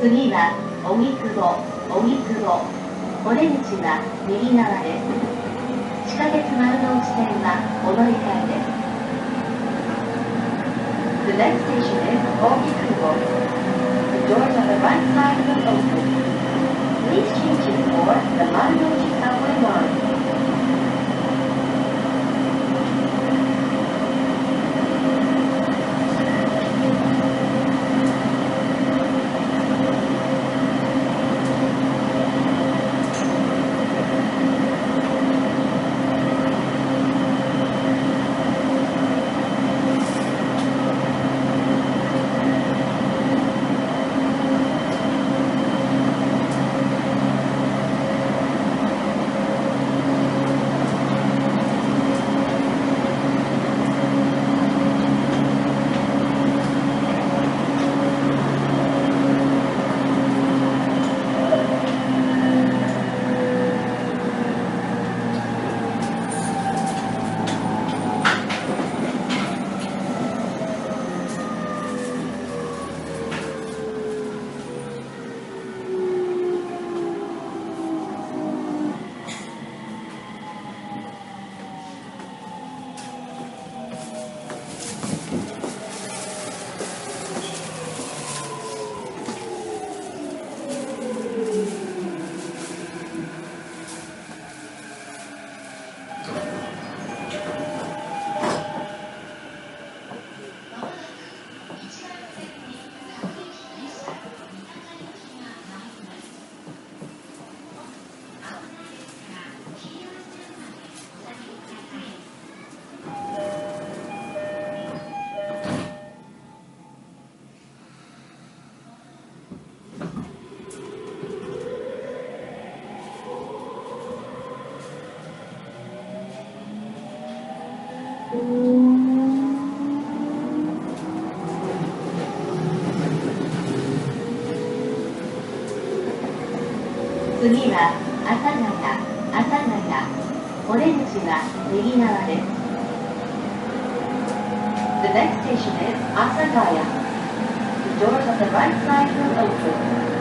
次は荻窪、お出口は右側です。地下鉄丸の内線はお乗り換えです。The next station is 荻窪. The doors on the right side will open. Please change it for the Marunouchi subway line. 次は阿佐ヶ谷、お出口は右側です。The next station is Asagaya. The doors on the right side will open.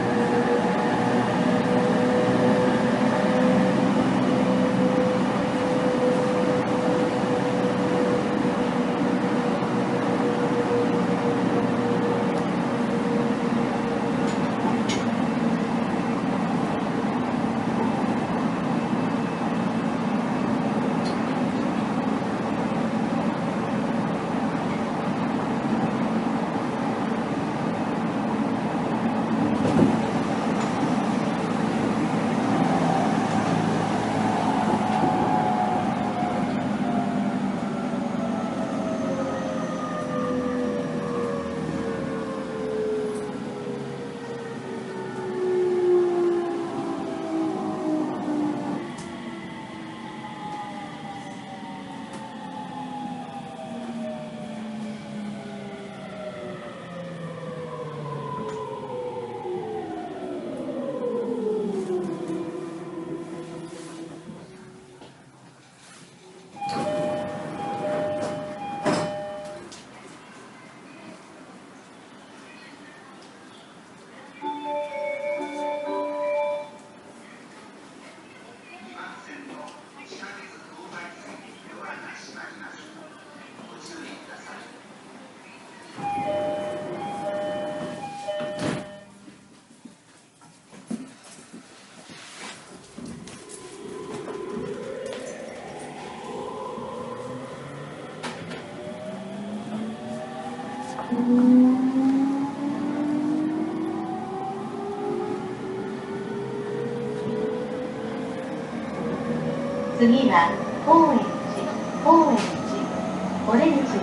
次は高円寺。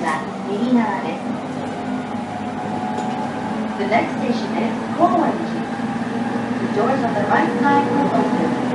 は右側です。The next station is Kowaiji. The doors on the right side will open.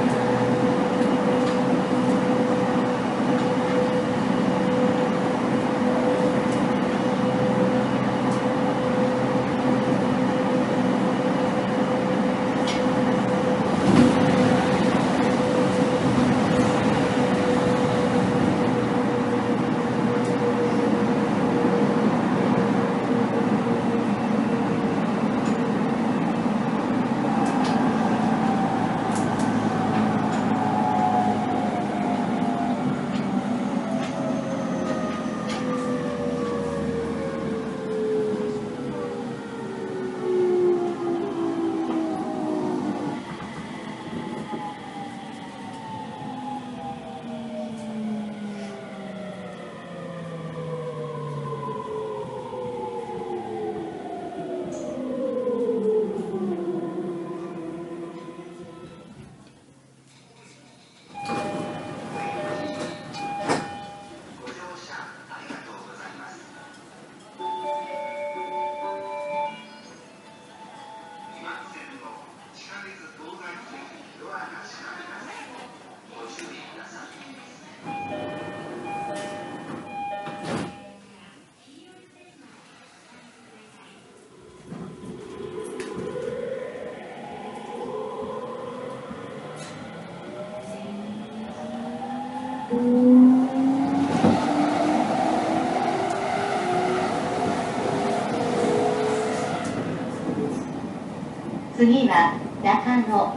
次は中野。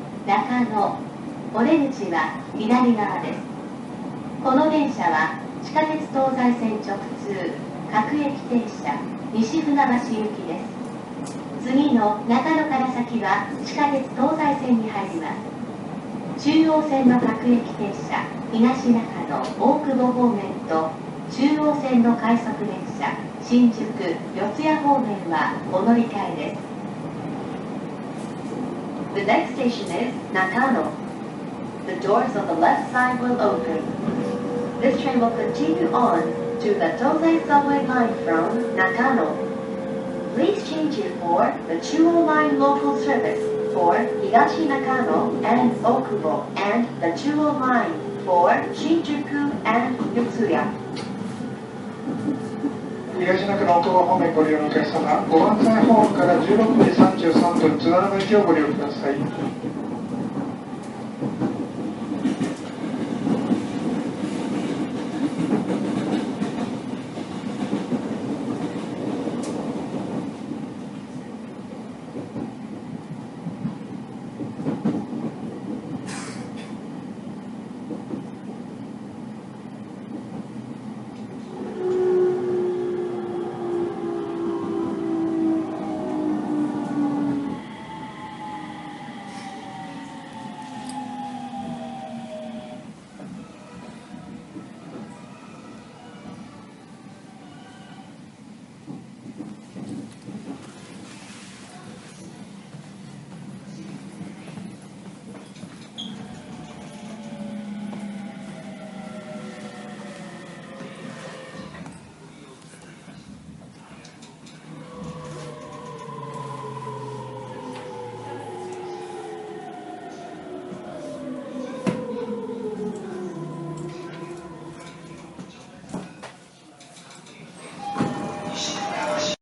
お出口は左側です。この電車は地下鉄東西線直通各駅停車西船橋行きです。次の中野から先は地下鉄東西線に入ります。中央線の各駅停車東中野大久保方面と中央線の快速電車新宿四谷方面はお乗り換えです。The next station is Nakano. The doors on the left side will open. This train will continue on to the Tozai subway line from Nakano. Please change it for the Chuo Line local service for Higashi Nakano and Okubo and the Chuo Line for Shinjuku and Yotsuya. 東中野大久保方面ご利用のお客様、5番線ホームから16時33分津田沼行きをご利用ください。